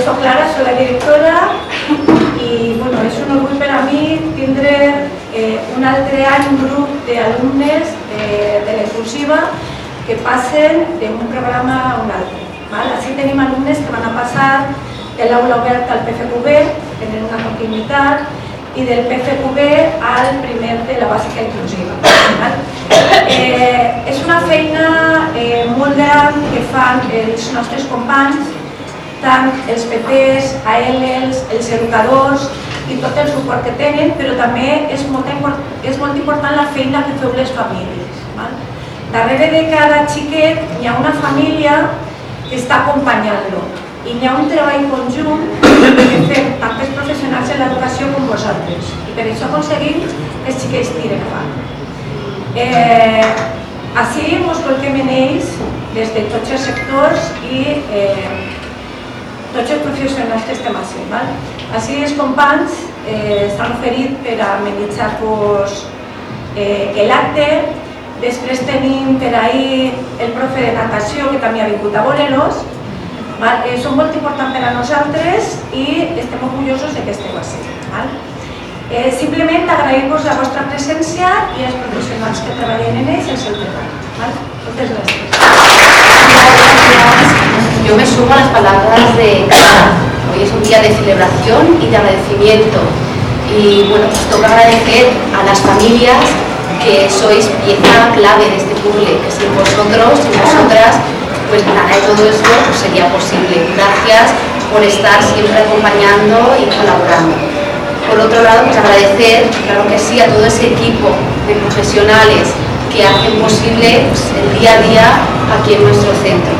soy Clara, soy la directora i bueno, és un orgull per a mi tindre un altre any un grup d'alumnes de la inclusiva que passen d'un programa a un altre. Així tenim alumnes que van a passar de l'aula oberta al PFQB, tenen una continuïtat, i del PFQB al primer de la bàsica inclusiva. És una feina molt gran que fan els nostres companys, tant els PTs, ALs, els educadors i tot el suport que tenen, però també és molt important la feina que feu les famílies. Darrere de cada xiquet hi ha una família que està acompanyant-lo i hi ha un treball conjunt que fem tant els professionals de l'educació com vosaltres i per això aconseguim que els xiquets tiren avant. Així ens volquem en ells des de tots els sectors i tots els professionals que estem així. Així els companys estan oferits per amenitzar-vos l'acte. Després tenim per ahir el profe de natació que també ha vingut a veure-los. Són molt importants per a nosaltres i estem orgullosos que esteu així. Simplement agrair-vos la vostra presència i als professionals que treballen en ells el seu treball. Moltes gràcies. Yo me sumo a las palabras de Clara. Hoy es un día de celebración y de agradecimiento. Y bueno, pues toca agradecer a las familias que sois pieza clave de este puzzle, que sin vosotros y vosotras, pues nada de todo esto pues sería posible. Gracias por estar siempre acompañando y colaborando. Por otro lado, pues agradecer, claro que sí, a todo ese equipo de profesionales que hacen posible pues, el día a día aquí en nuestro centro.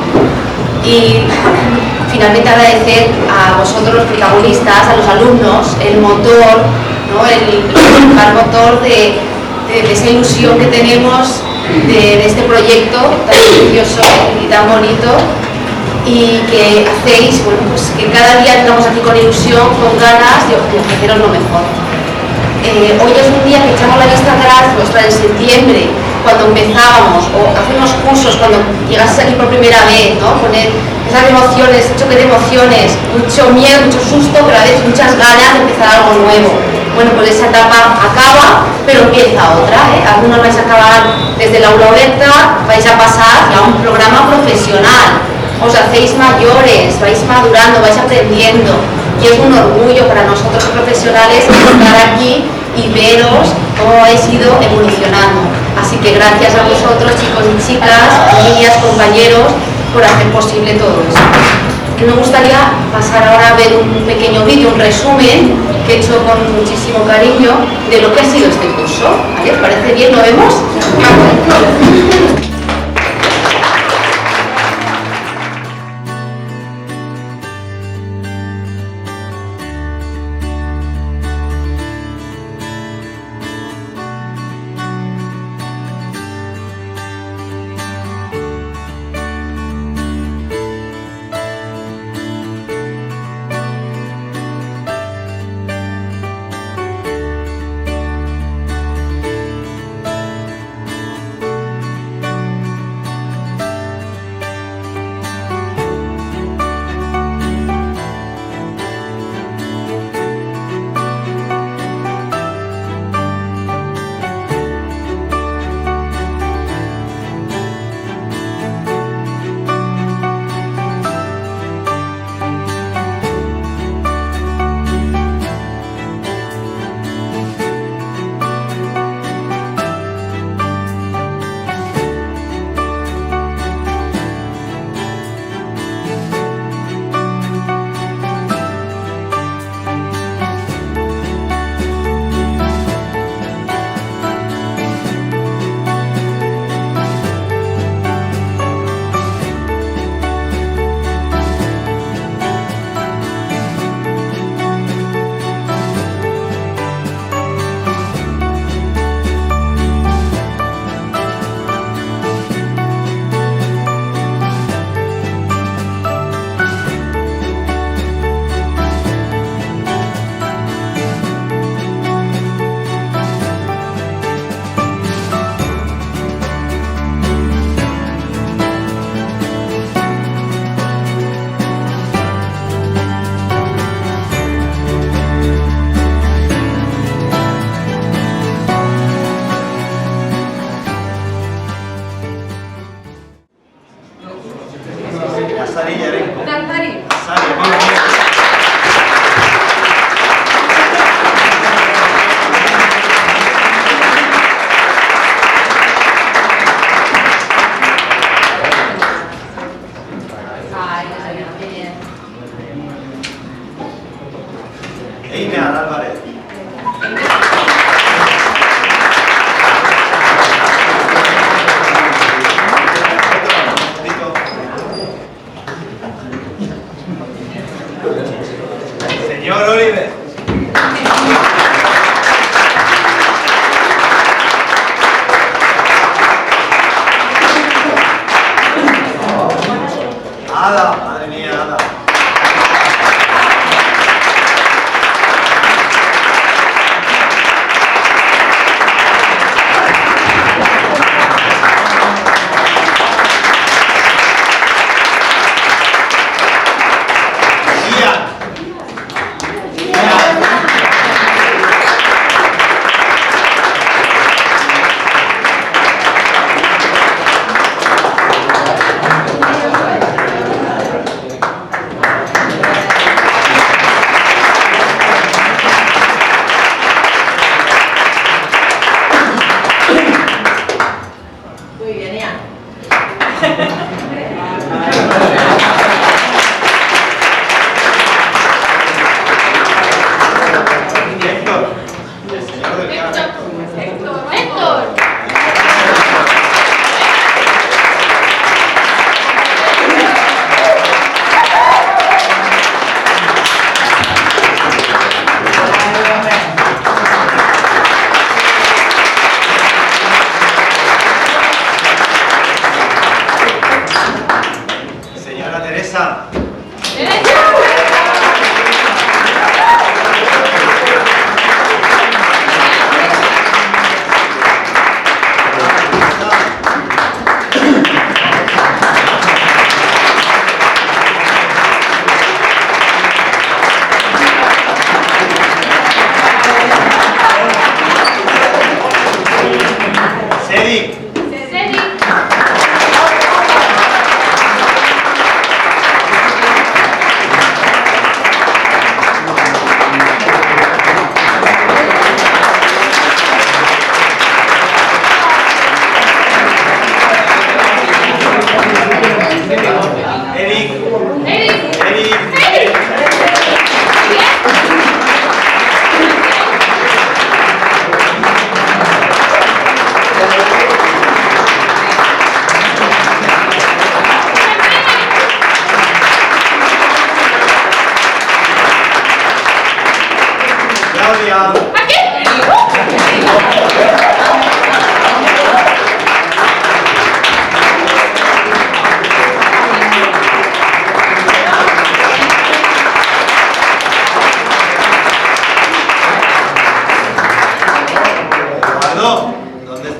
Y finalmente agradecer a vosotros los protagonistas, a los alumnos, el motor, ¿no? el motor de esa ilusión que tenemos de este proyecto tan precioso y tan bonito y que hacéis, bueno, pues que cada día estamos aquí con ilusión, con ganas de ofreceros lo mejor. Hoy es un día que echamos la vista atrás, pues en septiembre, cuando empezábamos, o hace unos cursos, cuando llegaste aquí por primera vez, ¿no? Poner esas emociones, ese choque de emociones, mucho miedo, mucho susto, pero a veces muchas ganas de empezar algo nuevo. Bueno, pues esa etapa acaba, pero empieza otra, Algunos vais a acabar desde la aula abierta, vais a pasar a un programa profesional, os hacéis mayores, vais madurando, vais aprendiendo, y es un orgullo para nosotros profesionales estar aquí y veros cómo habéis ido evolucionando. Así que gracias a vosotros, chicos y chicas, niñas, compañeros, por hacer posible todo eso. Me gustaría pasar ahora a ver un pequeño vídeo, un resumen que he hecho con muchísimo cariño de lo que ha sido este curso. ¿Vale? ¿Os parece bien? ¿Lo vemos?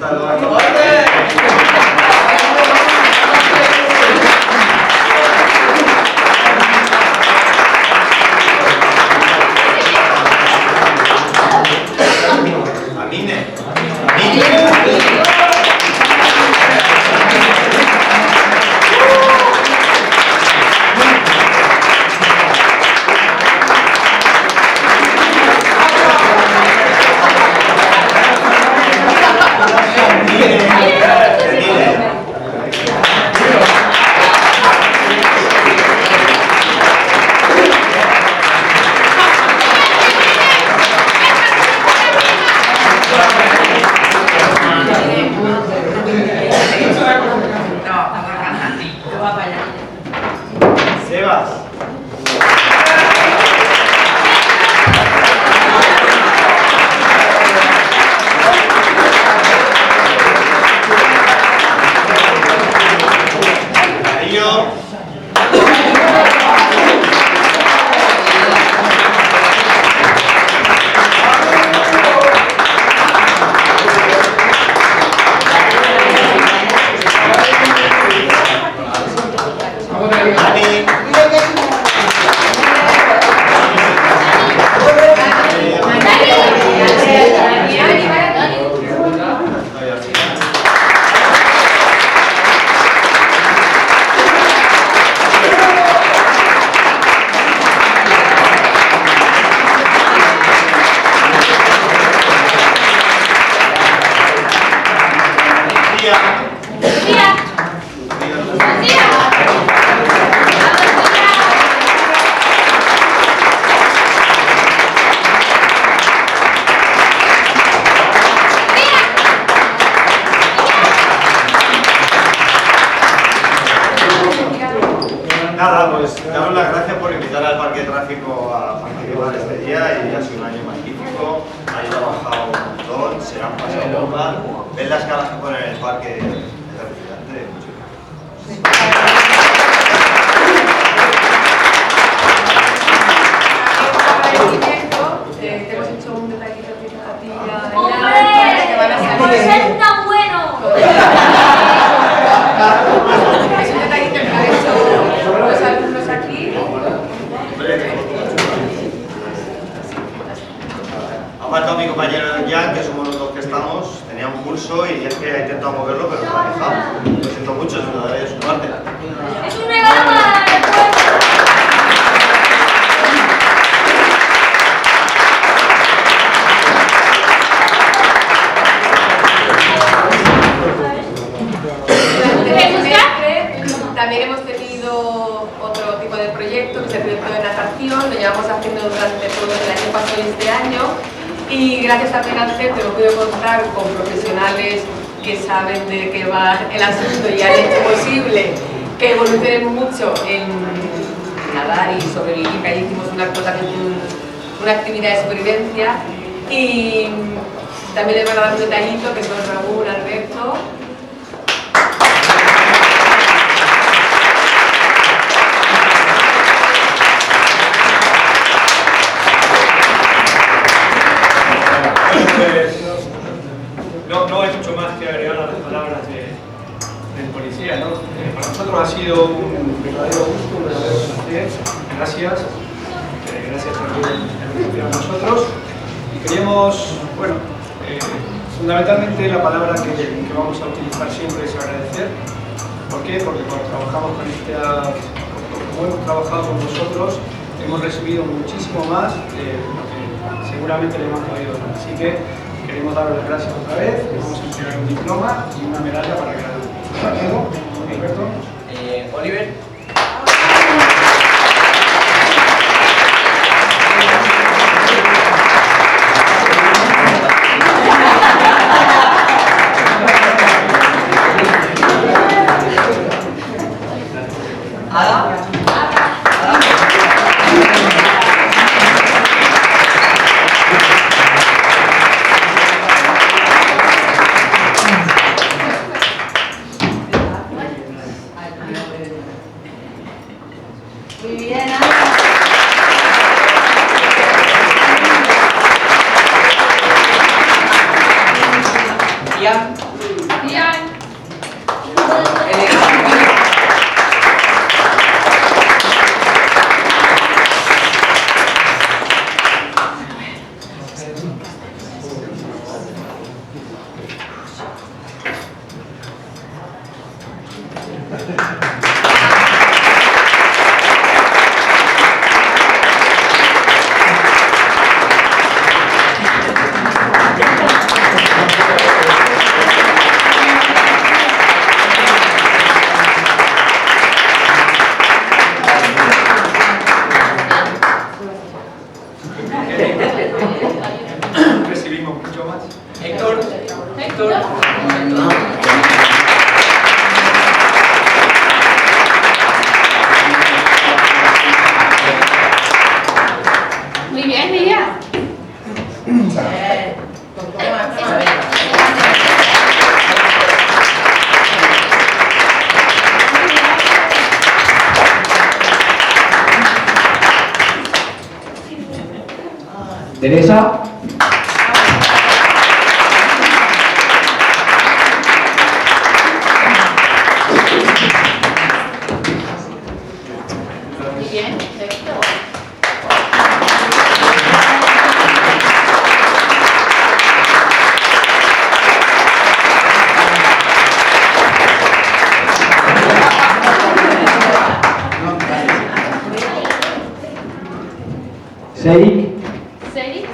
Hasta luego. Amine. Sebas. Nada, pues daros las gracias por invitar al Parque de Tráfico a participar este día y ha sido un año magnífico, ha trabajado un montón, se han pasado bomba, ven las caras que ponen en el parque de refrigerante, mucho te hemos hecho un detallito a ti ¡Por ser tan bueno! Es un detallito que han hecho los alumnos aquí. Ha faltado mi compañero Jan, que somos los dos que estamos, tenía un pulso y es que ha intentado moverlo, pero no lo ha dejado. Lo siento mucho, se lo daré de su parte. ¡Es un regalo para el pueblo! También hemos tenido otro tipo de proyecto, que es el proyecto de natación, lo llevamos haciendo durante todo el año pasado y este año, y gracias también al centro hemos podido contar con profesionales que saben de qué va el asunto y han hecho posible que evolucionen mucho en nadar y sobrevivir, que ahí hicimos una actividad de supervivencia, y también les van a dar un detallito que son Raúl, Alberto. No hay mucho más que agregar a las palabras del policía, ¿no? Para nosotros ha sido un verdadero gusto, un verdadero placer. Gracias. Gracias por venir a nosotros. Y queríamos, bueno, fundamentalmente la palabra que vamos a utilizar siempre es agradecer. ¿Por qué? Porque cuando trabajamos con como hemos trabajado con vosotros, hemos recibido muchísimo más de lo que seguramente le hemos podido dar. Así que queremos daros las gracias otra vez, les vamos a entregar un diploma y una medalla para cada uno. Alberto. Oliver. Ada. Muy bien, Ian. bien. Recibimos mucho más. Héctor. Héctor. Muy bien, Lidia. Teresa. Muy bien, perfecto. Seik. ¿Seis?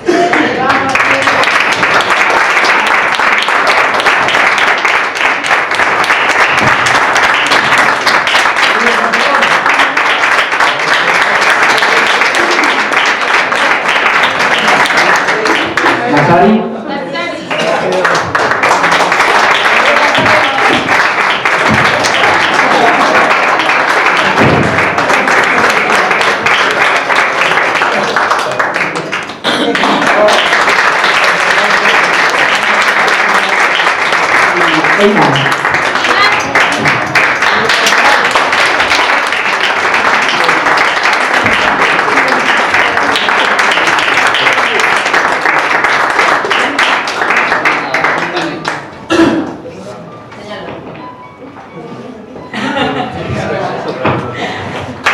Nazari. Einar.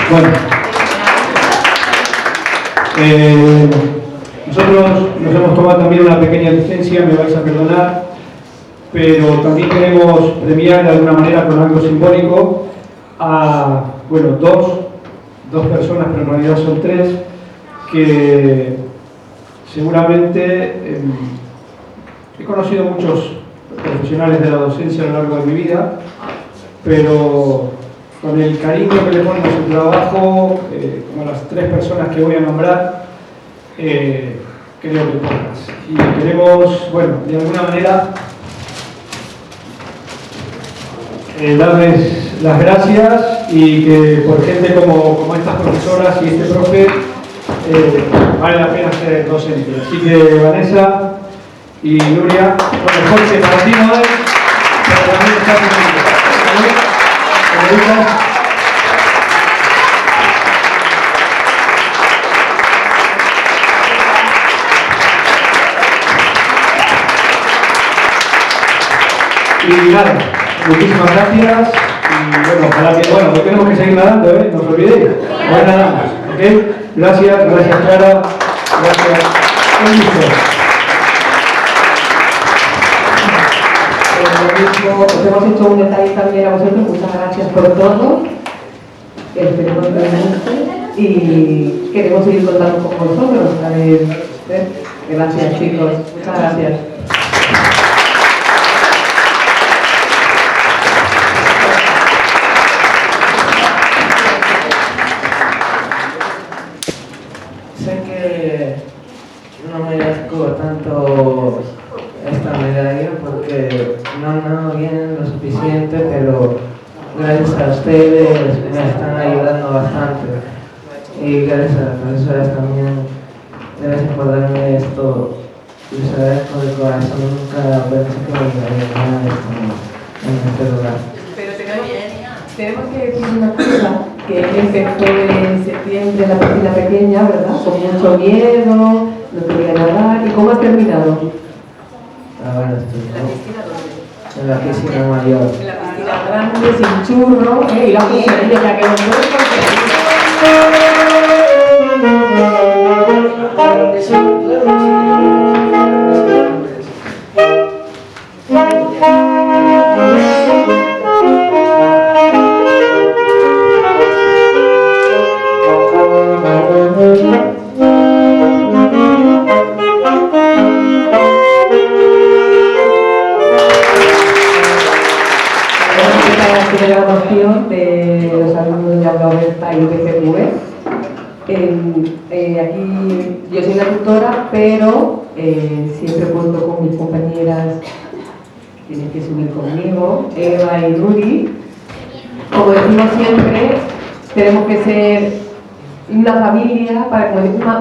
Bueno, nosotros nos hemos tomado también una pequeña licencia, me vais a perdonar, pero también queremos premiar de alguna manera con algo simbólico a, bueno, dos personas, pero en realidad son tres, que seguramente he conocido muchos profesionales de la docencia a lo largo de mi vida, pero con el cariño que le ponen a su trabajo, como las tres personas que voy a nombrar, creo que pocas. Y queremos, bueno, de alguna manera darles las gracias y que por gente como estas profesoras y este profe vale la pena ser docente. Así que Vanessa y Nuria, bueno, Jorge, para ti no es, pero también está conmigo. Y nada, muchísimas gracias y bueno, ojalá que, bueno, tenemos que seguir nadando, no os olvidéis, no nadamos, ¿ok? Gracias Clara, gracias, un gusto. Os hemos hecho un detalle también a vosotros, muchas gracias por todo, esperemos que os guste y queremos seguir contando con vosotros. Gracias chicos, muchas gracias. Sé que no merezco tanto esta medalla porque no vienen lo suficiente, pero gracias a ustedes me están ayudando bastante y gracias a las profesoras también, gracias por darme esto. Les agradezco de corazón, nunca pensé que me daría nada de esto en este lugar. Pero tenemos que decir una cosa, que empezó en septiembre la piscina pequeña, ¿verdad? Con mucho miedo, no quería nadar. ¿Y cómo ha terminado? Ahora estoy. en la piscina mayor. En la piscina. Grande, sin churro, y la cucharilla ya que no puedo la graduación de los alumnos de Aula Oberta y UPCV. Aquí yo soy la tutora, pero siempre cuento con mis compañeras, tienen que subir conmigo, Eva y Nuri. Como decimos siempre, tenemos que ser una familia,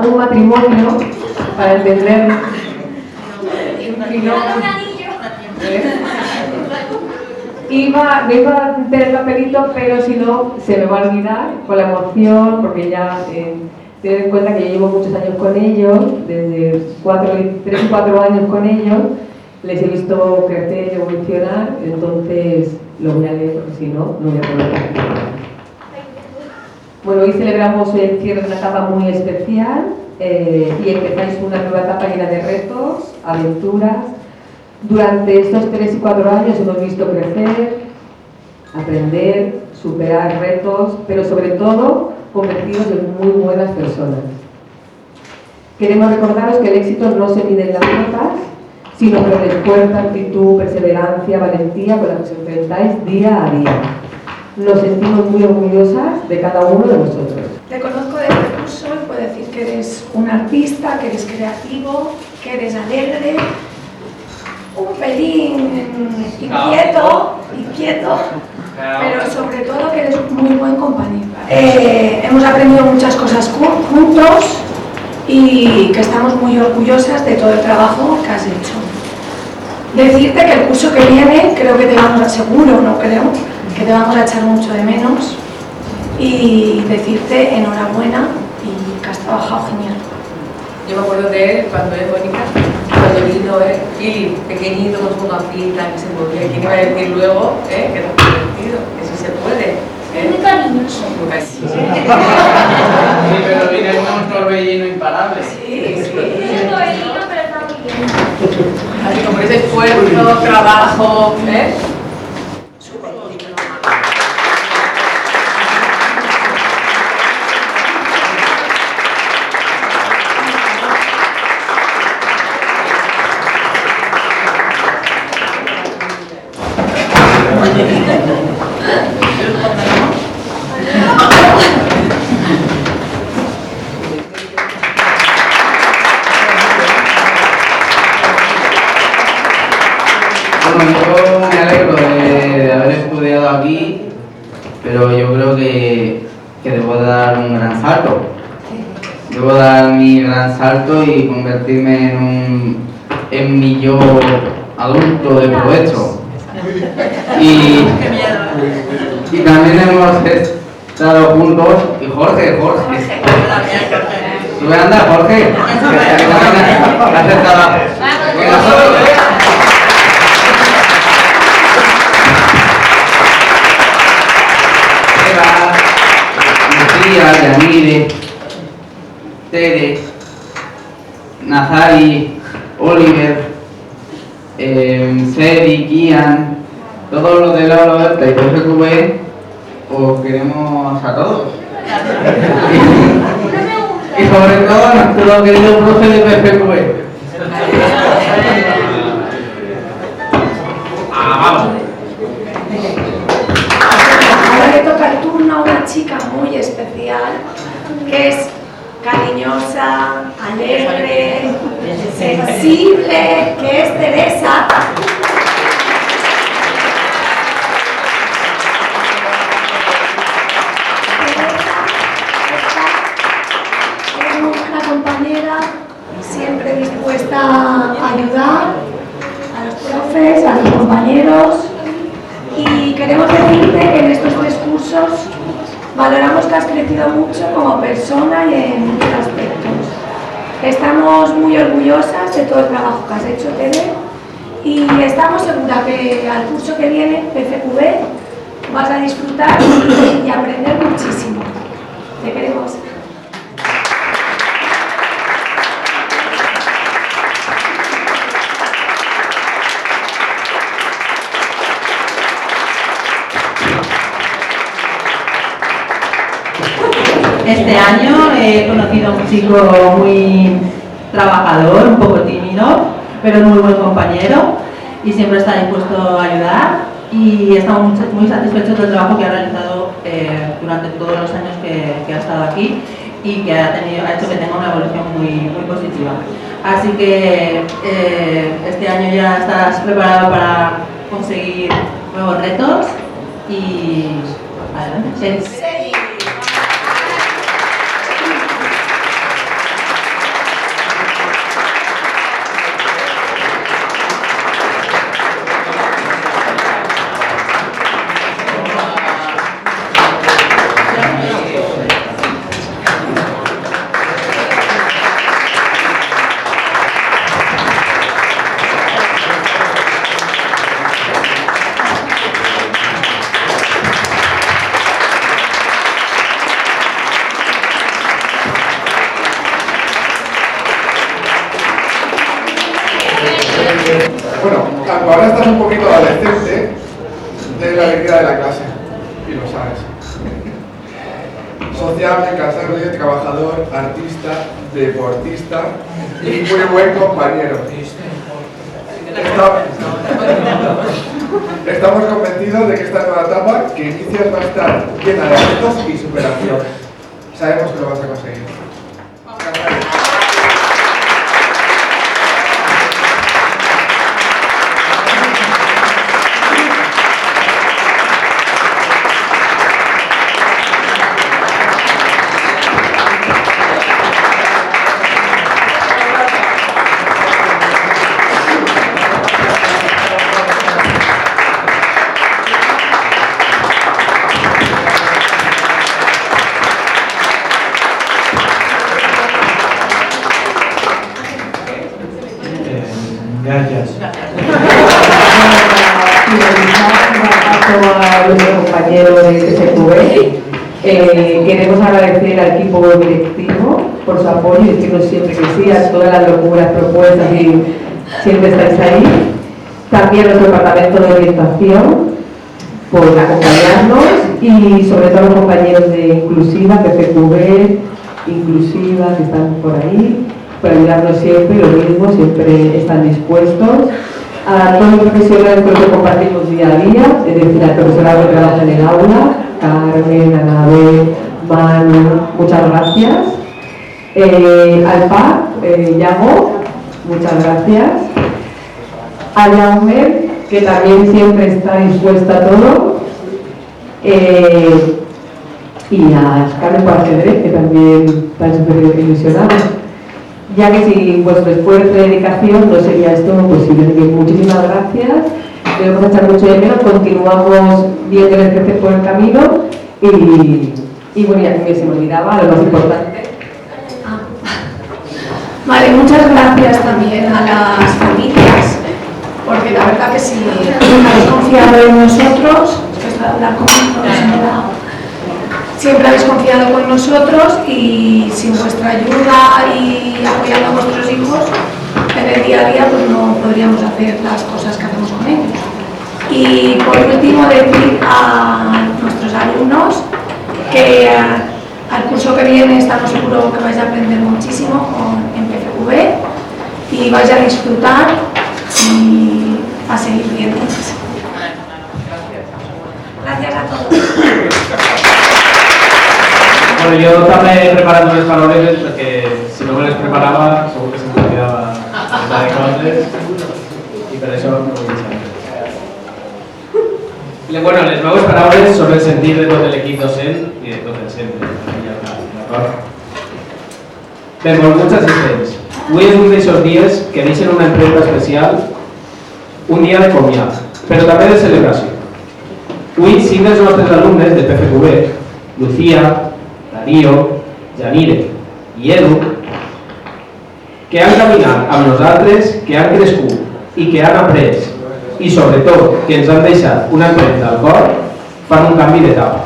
un matrimonio, para entender. No iba a tener papelito, pero si no, se me va a olvidar con la emoción, porque ya tened en cuenta que yo llevo muchos años con ellos, desde 3 y 4 años con ellos, les he visto crecer y evolucionar, entonces lo voy a leer, porque si no, no voy a poder participar. Bueno, hoy celebramos el cierre de una etapa muy especial y empezáis una nueva etapa llena de retos, aventuras. Durante estos 3 y 4 años hemos visto crecer, aprender, superar retos, pero sobre todo convertiros en muy buenas personas. Queremos recordaros que el éxito no se mide en las notas, sino por el esfuerzo, actitud, perseverancia, valentía con la que os enfrentáis día a día. Nos sentimos muy orgullosas de cada uno de vosotros. Te conozco de este curso y puedo decir que eres un artista, que eres creativo, que eres alegre, un pelín inquieto, pero sobre todo que eres un muy buen compañero. Hemos aprendido muchas cosas juntos y que estamos muy orgullosas de todo el trabajo que has hecho. Decirte que el curso que viene creo que te vamos a, seguro, no creo, que te vamos a echar mucho de menos y decirte enhorabuena y que has trabajado genial. Yo me acuerdo de él cuando es Mónica, cuando vino y pequeñito con su gafita que se movía. ¿Quién iba a decir luego que era divertido? Que sí se puede. Muy cariñoso. Muy cariñoso. Sí, pero viene un torbellino imparable. Sí. Es un torbellino, pero está muy bien. Así como ese esfuerzo, trabajo, Bueno, yo me alegro de haber estudiado aquí, pero yo creo que debo dar un gran salto. Debo dar mi gran salto y convertirme en mi yo adulto de provecho. Y también hemos estado juntos. Y Jorge. ¿Tú andas, Jorge? Que también has estado con nosotros. Lucía, Yamire, Tere, Nazari, Oliver, Seri, Kian, todos los de la Aula Oberta y PFQV, os queremos a todos. Y sobre todo a nuestro querido profe de PFQV. Vamos. Ahora le toca el turno a una chica muy especial, que es cariñosa, alegre, sensible, que es Teresa. Es muy buena compañera, siempre dispuesta a ayudar a los profes, a los compañeros. Y queremos decirte que en estos 3 cursos valoramos que has crecido mucho como persona y en muchos aspectos. Estamos muy orgullosas de todo el trabajo que has hecho, Tere, y estamos seguras que al curso que viene, PFQB, vas a disfrutar y aprender muchísimo. Te queremos. Este año he conocido a un chico muy trabajador, un poco tímido, pero muy buen compañero y siempre está dispuesto a ayudar, y estamos muy satisfechos del trabajo que ha realizado durante todos los años que ha estado aquí y que ha hecho que tenga una evolución muy positiva. Así que este año ya estás preparado para conseguir nuevos retos y adelante. Bueno, ahora estás un poquito adolescente de la alegría de la clase, y lo sabes. Sociable, incansable, trabajador, artista, deportista y muy buen compañero. Estamos convencidos de que esta nueva etapa que inicias va a estar llena de retos y superación. Sabemos que lo vas a conseguir. Gracias. A nuestro compañero de PFQB, queremos agradecer al equipo directivo por su apoyo y decirnos siempre que sí a todas las locuras propuestas y siempre estáis ahí. También nuestro departamento de orientación por acompañarnos, y sobre todo los compañeros de Inclusiva, PFQB, Inclusiva, que están por ahí, por ayudarnos siempre, lo mismo, siempre están dispuestos. A todos los profesionales con los que compartimos día a día, es decir, al profesorado que trabaja en el aula, Carmen, Anabel, Manu, muchas gracias. Al PAC, Yago, muchas gracias. A Jaume, que también siempre está dispuesta a todo. Y a Carmen por ajedrez, que también están súper ilusionados. Ya que sin vuestro esfuerzo y dedicación no sería esto posible. Así que muchísimas gracias, debemos echar mucho de menos, continuamos viéndoles crecer por el camino y bueno, ya que se me olvidaba lo más importante. Vale, muchas gracias también a las familias, porque la verdad que si habéis confiado en nosotros, siempre habéis confiado con nosotros, y sin vuestra ayuda y apoyando a vuestros hijos en el día a día, pues no podríamos hacer las cosas que hacemos con ellos. Y por último, decir a nuestros alumnos que al curso que viene estamos seguros que vais a aprender muchísimo en PFQB y vais a disfrutar y a seguir viendo. Gracias a todos. Bueno, yo estaba preparando los valores porque si no me los preparaba, seguro que se me olvidaba la de clases, y por eso no voy a saber. Bueno, les nuevos paraules sobre el sentir de tot l'equip docent i de tot el centre, d'acord? Benvolguts assistents, avui és un d'aquests dies que deixen una empresa especial, un dia de comiat, però també de celebració. Avui, 5 dels nostres alumnes de PFQB, Lucía, Darío, Janire i Edu, que han caminat amb nosaltres, que han crescut i que han après, i sobretot que ens han deixat una empremta al cor, fan un canvi d'etapa.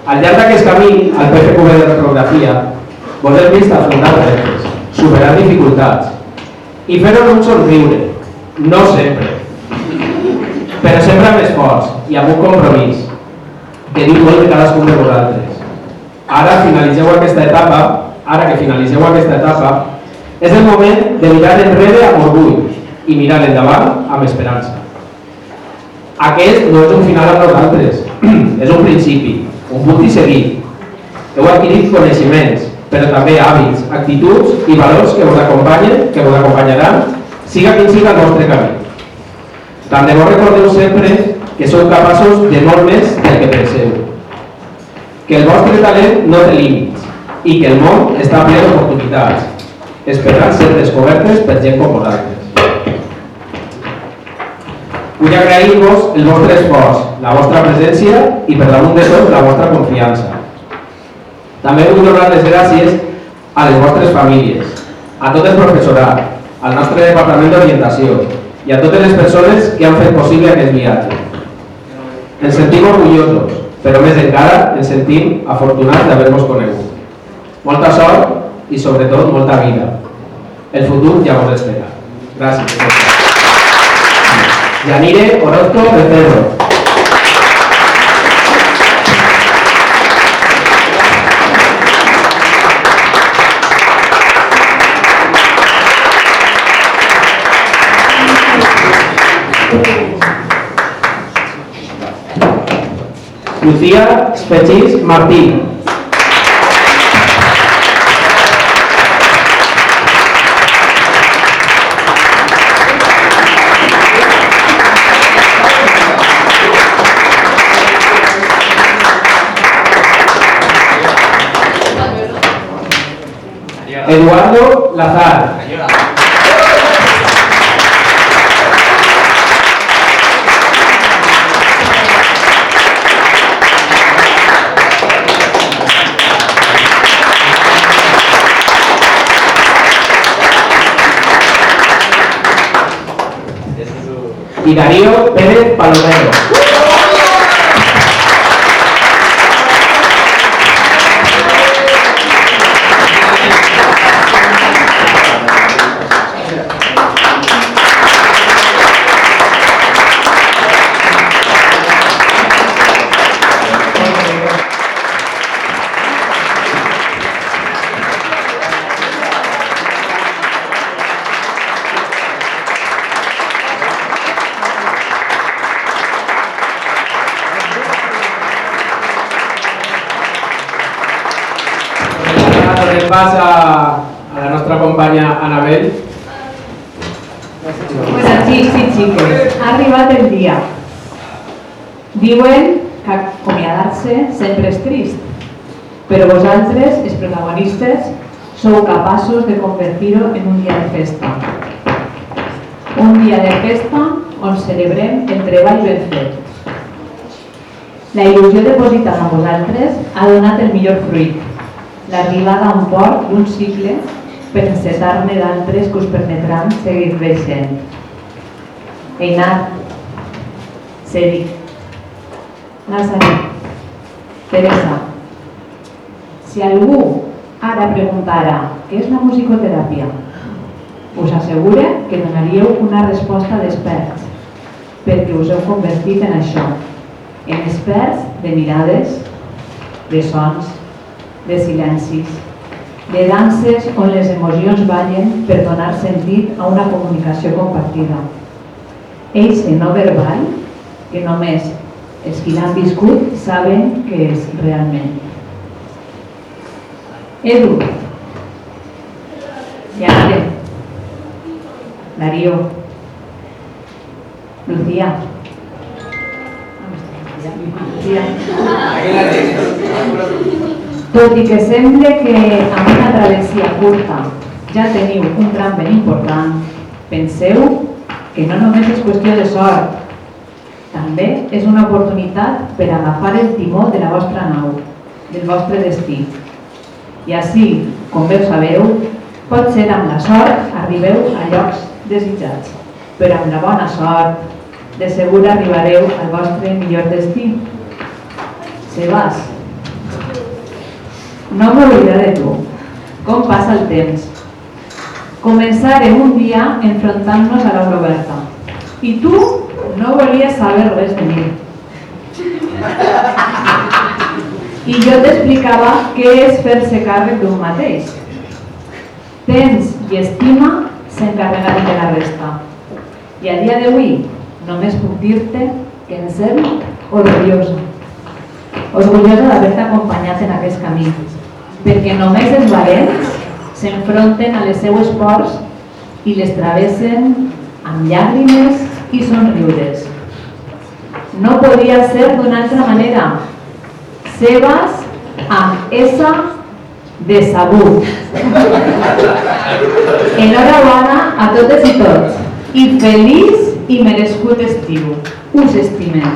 Al llarg d'aquest camí, al PFQB de reprografia, vos hem vist afrontar reptes, superar dificultats i fer-ho amb un somriure, no sempre, però sempre amb esforç i amb un compromís que diu molt de cadascun de vosaltres. Ara que finalitzeu aquesta etapa, és el moment de mirar enrere amb orgull i mirar endavant amb esperança. Aquest no és un final amb nosaltres, és un principi, un punt i seguit. Heu adquirit coneixements, però també hàbits, actituds i valors que vos acompanyen, que vos acompanyaran, siga quin siga el vostre camí. Tant de bo recordeu sempre que sou capaços de molt més del que penseu, que el vostre talent no té límits i que el món està ple d'oportunitats, esperant ser descobertes per gent com vosaltres. Vull agrair-vos el vostre esforç, la vostra presència i per damunt de tot la vostra confiança. També vull donar les gràcies a les vostres famílies, a tot el professorat, al nostre departament d'orientació i a totes les persones que han fet possible aquest viatge. Ens sentim orgullosos, però més encara ens sentim afortunats d'haver-vos conegut. Molta sort i sobretot molta vida. El futur ja vos espera. Gràcies. Yanire Orozco Becerro. Lucía Fechís Martín. Eduardo Lazar. Y Darío Pérez Palomero. Passa a la nostra companya Anabel. Pues sí, xiques, ha arribat el dia. Diuen que acomiadar-se sempre és trist, però vosaltres, els protagonistes, sou capaços de convertir-ho en un dia de festa. Un dia de festa on celebrem el treball ben fet. La il·lusió depositada en vosaltres ha donat el millor fruit, l'arribada a un port d'un cicle per encetar-ne d'altres que us permetran seguir creixent. Einar, Cedric, Nazaré, Teresa, si algú ara preguntara què és la musicoteràpia, us assegure que donaríeu una resposta d'experts, perquè us heu convertit en això, en experts de mirades, de sons, de silencis, de danses on les emocions ballen per donar sentit a una comunicació compartida. Eixe no verbal, que només els qui l'han viscut saben què és realment. Edu, Yanire, Darío, Lucía, tot i que sembla que amb una travessia curta ja teniu un tram ben important, penseu que no només és qüestió de sort, també és una oportunitat per agafar el timó de la vostra nau, del vostre destí. I així, com bé ho sabeu, pot ser amb la sort arribeu a llocs desitjats, però amb la bona sort, de segur arribareu al vostre millor destí. Sebas, no m'oblidaré de tu. Com passa el temps. Començarem un dia enfrontant-nos a l'obra oberta. I tu no volies saber res de mi. I jo t'explicava què és fer-se càrrec d'un mateix. Temps i estima s'encarregaran de la resta. I a dia d'avui només puc dir-te que em sent orgullosa. Orgullosa d'haver-te acompanyat en aquest camí, perquè només els valents s'enfronten a les seues pors i les travessen amb llàgrimes i somriures. No podria ser d'una altra manera. Sebas amb S de sabut. Enhorabona a totes i tots i feliç i merescut estiu. Us estimem.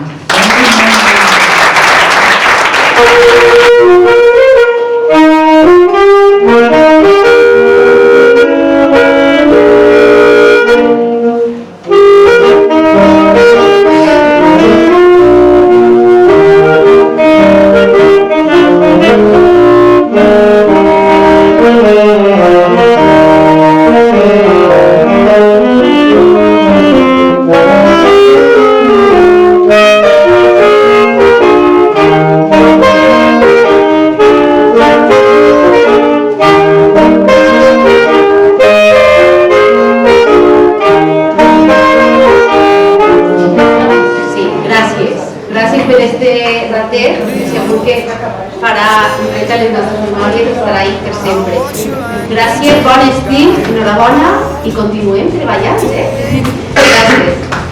Gràcies, bon estiu, enhorabona i continuem treballant, Gràcies.